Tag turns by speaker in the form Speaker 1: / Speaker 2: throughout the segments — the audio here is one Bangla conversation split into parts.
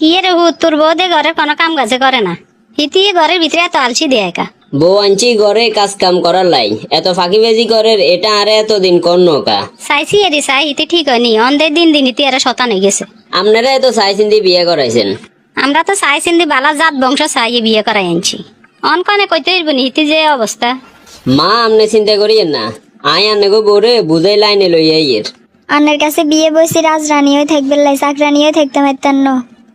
Speaker 1: কি রে তোর বউ দে ঘরের কোনো কাম কাজে করে না, হিতি ঘরের ভিতরে এত আলসি দিয়ে একা।
Speaker 2: বউ আনছি ঘরে কাজ কাম করার লাই, এত ফাঁকিবাজি করের এটা আরে এতদিন কর নৌকা।
Speaker 1: চাইছি এরি চাই হিতি ঠিক হয়নি, অন্ধের দিন দিন হিতি এরা শতান হয়ে গেছে।
Speaker 2: আপনারা এত চাই চিন্তি বিয়ে করাইছেন।
Speaker 1: আমরা তো চাই চিন্তি বালা জাত বংশ চাইয়ে বিয়ে করাই আনছি। অনকনে কইতে হইব নি হিতি যে অবস্থা।
Speaker 2: মা আমনে চিন্তা করিয়েন না, আই আন্নাগো বউরে বুঝাই লাইনে লইয়া ইয়ের।
Speaker 3: আন্নের কাছে বিয়ে বসে রাজরানীও থাকবে লাই, চাকরানিও থাকতে পারতেন না।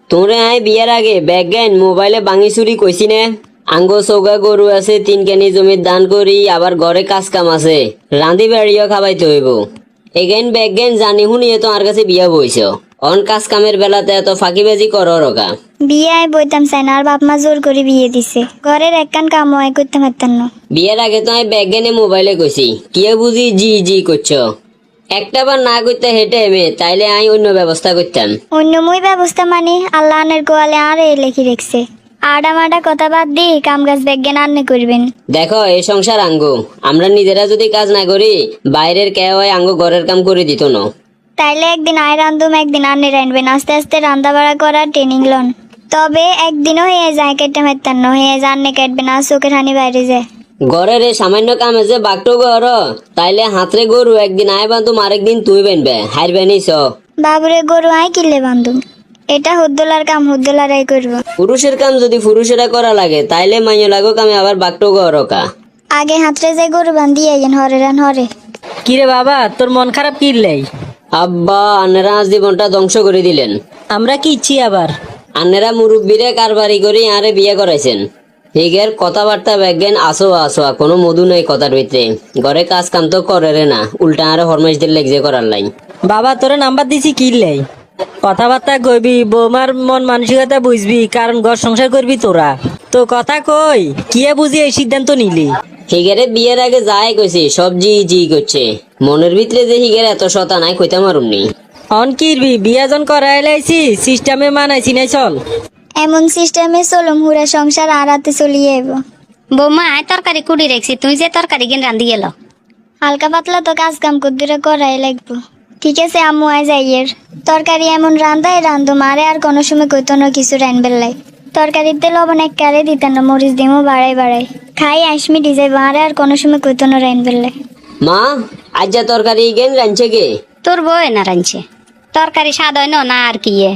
Speaker 2: তোরে আয় বিয়ার আগে ব্যাগ গাইন মোবাইলে বাঙি চুরি কইছি না। আঙ্গো চৌকা গরু আছে, 3 কেনি জমির দান করি, আবার ঘরে কাজ কাম আছে, রাঁধি বাড়িও খাবাইতে হইব। এগেন ব্যাগ গাইন জানি শুনিয়ে তো আর কাছে বিয়া বইছ। অন কাজ কামের বেলাতে এত ফাঁকিবাজি করো রকা।
Speaker 3: বিয়ে আয় বইতাম চাই না, আর বাপ মা জোর করে বিয়ে দিছে। ঘরের একখান কামও আয় করতে পারতেন না।
Speaker 2: বিয়ের আগে তো আমি ব্যাগ গাইনে মোবাইলে কইছি, কে বুঝি জি জি করছো। একটা বার না করতে হেঁটে এমে তাইলে আমি অন্য ব্যবস্থা করতাম।
Speaker 3: অন্যময় ব্যবস্থা মানে আল্লাহ আনের গোয়ালে আর এ লেখি রেখছে। আডা মাডা কথা বাদ দিয়ে কাম কাজ ব্যাজ্ঞান আন্নে করবেন।
Speaker 2: দেখো এই সংসার আঙ্গো, আমরা নিজেরা যদি কাজ না করি বাইরের কেউ আঙ্গো ঘরের কাম করে দিত না।
Speaker 3: তাইলে একদিন আয় রান্ধুম, একদিন আন্নে রানবেন, আস্তে আস্তে রান্না বাড়া করার ট্রেনিং লন। তবে একদিনও হয়ে যায় কেটে মারতেন না, হয়ে যায় আন্নে কাটবেন, আর চোখের হানি বাইরে যায়।
Speaker 2: ঘরের এই সামান্য কামে যে বাঘটো ঘর, তাইলে হাতরে গরু একদিন আয় বান্ধুম, আরেকদিন তুই বেনবে হারবে নিস।
Speaker 3: বাবুরে গরু আয় কিনলে বান্ধুম, এটা হুদ্দোলার কাম হুদ্দোলারাই করবো।
Speaker 2: পুরুষের কাম যদি পুরুষেরা করা লাগে তাইলে মাইয় লাগো কামে আবার বাঘটো ঘর কা।
Speaker 3: আগে হাতরে যাই গরু বান্ধি আইয়েন হরে রান হরে।
Speaker 4: কিরে বাবা, তোর মন খারাপ কিনলেই?
Speaker 2: আব্বা আন্নেরা আজ জীবনটা ধ্বংস করে দিলেন।
Speaker 4: আমরা কি ইচ্ছি আবার?
Speaker 2: আন্নেরা মুরব্বীরে কারবারি করে আরে বিয়ে করাইছেন। হিগের কথাবার্তা ব্যাগেন আসো আসো, কোনো মধু নাই কথার ভিতরে। ঘরে কাজ কাম তো করে রে না, উল্টা আরে হরমেশ দিল লেগজে করার লাই।
Speaker 4: বাবা তোরে নাম্বার দিছি কিনলেই, কথাবার্তা কইবি, বৌমার মন মানসিকতা বুঝবি, কারণ ঘর সংসার করবি তোরা। তো কথা কই কি বুঝি এই সিদ্ধান্ত নিলি?
Speaker 2: হিগেরে বিয়ের আগে যাই কইছি সব জি জি করছে, মনের ভিতরে যে হিগের এত শতা নাই কইতে মারুমনি।
Speaker 4: অন কিরবি, বিয়াজন করাই লাইছি, সিস্টেমে মানাইছি নাই চল।
Speaker 3: এমন সিস্টেমে চলুম হুরা সংসার আড়াতে চলিয়ে আইব।
Speaker 1: বৌমা আয় তরকারি কুড়ি রেখছি, তুই যে তরকারি কিন রান্ধি গেল।
Speaker 3: হালকা পাতলা তো কাজ কাম কুদ্দুরে করাই লাগবো। ঠিক আছে আম্মু আয় যাইয়ের। তরকারি এমন রান্ধাই রান্ধো, মারে আর কোনো সময় কইতো না কিছু রানবেল লাই। তরকারিতে লবণ এক কারে দিতেন না, মরিচ দিমো বাড়াই বাড়াই খাই আইসমি ডিজাই, মারে আর কোনো সময় কইতো না রানবেল লাই।
Speaker 2: মা আজ যা তরকারি গেন রাঁধছে কে?
Speaker 1: তোর বউ না রাঁধছে। তরকারি স্বাদ হয় না আর কি এ।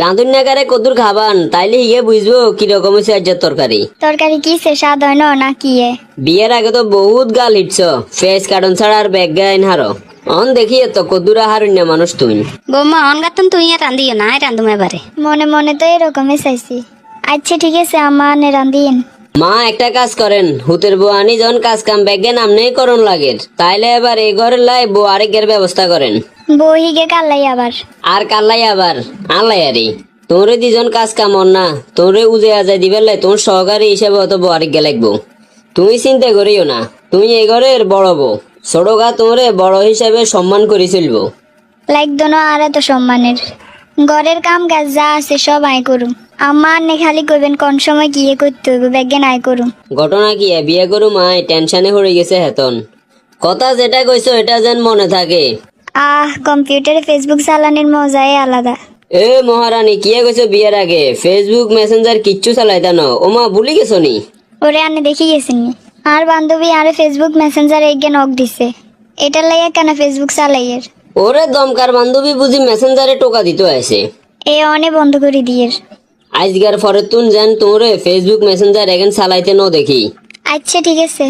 Speaker 2: রাঁধুন নাগারে কদুর খাবান, তাইলে হিগে বুঝবো কিরকম হয়েছে আজ তরকারি।
Speaker 3: তরকারি কি সে স্বাদ হয় না কি এ?
Speaker 2: বিয়ের আগে তো বহুত গাল হিটছ, ফেস কাটন ছাড়া আর ব্যাগ গাইন হারো। অন দেখি তো কদুরা হারুন মানুষ তুমি।
Speaker 1: বৌমা অনগাতন তুই আর রান্ধিও না, আয় রান্ধুম এবারে।
Speaker 3: মনে মনে তো এরকমই চাইছি। আচ্ছা ঠিক আছে আম্মা আনে রান্ধিয়েন।
Speaker 2: মা একটা কাজ করেন, হুতের বউ আনি যখন কাজ কাম ব্যাগে নামনেই করণ লাগে, তাইলে এবার এই ঘরের লাই বউ আরেকের ব্যবস্থা করেন।
Speaker 3: বহিগে কাল্লাই আবার।
Speaker 2: আর কাল্লাই আবার আল্লাই আরে তোরে দুজন কাজ কাম না, তোরে উজে আজাই দিবে লাই, তোর সহকারী হিসেবে অত বউ আরেক লাগবো। তুমি চিন্তা করিও না, তুমি এই ঘরের বড় বউ, ছোট গা তোরে বড় হিসেবে সম্মান করে চলবো।
Speaker 3: লাগতো না আর এত সম্মানের। ঘরের কাম কাজ যা আছে সব আয় করুম। আম্মা আনে খালি কইবেন কোন সময় গিয়ে করতে হইব, ব্যাজ্ঞান আয় করুম।
Speaker 2: ঘটনা কি বিয়ে করু মাই টেনশনে হয়ে গেছে হেতন। কথা যেটা কইছো এটা যেন মনে থাকে।
Speaker 3: কম্পিউটারে ফেসবুক চালানির মজাই আলাদা।
Speaker 2: এ মহারানী কি কইছো বিয়ের আগে ফেসবুক মেসেঞ্জার কিচ্ছু চালাইতা না, ওমা ভুলি গেছো নি?
Speaker 3: ওরে আনে দেখি গেছেন নি? আর বান্ধবী আরে ফেসবুক মেসেঞ্জার এগিয়ে নক দিছে, এটার লাইয়া কেন ফেসবুক চালাইয়ের।
Speaker 2: ওরে দমকার বান্ধবী বুঝি মেসেঞ্জারে টোকা দিতে আছে।
Speaker 3: এ অনে বন্ধ করে দিয়ের।
Speaker 2: আজকার পরে তুন জান তোরে ফেসবুক মেসেঞ্জার এখন চালাইতে ন দেখি।
Speaker 3: আচ্ছা ঠিক আছে।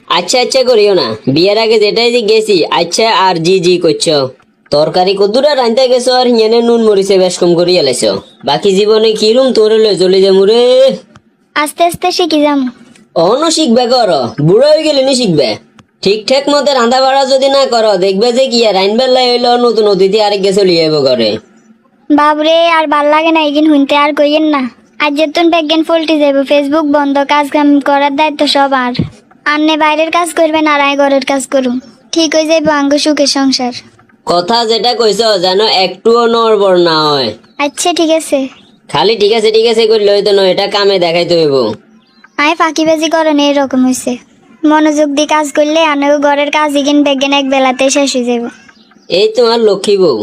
Speaker 2: আচ্ছা আচ্ছা করিও না, বিয়ের আগে যেটাই যে গেছি আচ্ছা আর জি জি করছো। তরকারি কদ্দুরা রাঁধতে গেছো আর হিয়ানে নুন মরিচে বেশ কম করি এলাইছো। বাকি জীবনে কিরম তোরে লই চলে যামু রে।
Speaker 3: আস্তে আস্তে শিখি যাম।
Speaker 2: অন্য শিখবে কর, বুড়ো হয়ে গেলে নি শিখবে। ঠিকঠাক মতো রান্না বাড়া যদি না করো দেখবে যে কি আর রাইনবেলা হইলো নতুন অতিথি আরেক গেছে লিয়ে যাবো ঘরে।
Speaker 3: বাবরে আর ভাল লাগে না এগিন হুনতে, আর কইয়েন না। আজ যেতুন ব্যাজ্ঞান ফল্টি যাব, ফেসবুক বন্ধ, কাজ কাম করার দায়িত্ব সব আর। আন্নে বাইরের কাজ করবেন আর আয় ঘরের কাজ করুম, ঠিক হয়ে যাইব আঙ্গ সুখের সংসার।
Speaker 2: কথা যেটা কইছো যেন একটুও নড়বড় না হয়।
Speaker 3: আচ্ছা ঠিক আছে।
Speaker 2: খালি ঠিক আছে করলে হইতো না, এটা কামে দেখাইতে হইব।
Speaker 3: আয় ফাঁকিবাজি করেন এরকম হয়েছে। মনোযোগ দিয়ে কাজ করলে আনেও ঘরের কাজ ইগিন ব্যাজ্ঞান এক বেলাতে শেষ হয়ে যাব।
Speaker 2: এই তোমার লক্ষ্মী বউ।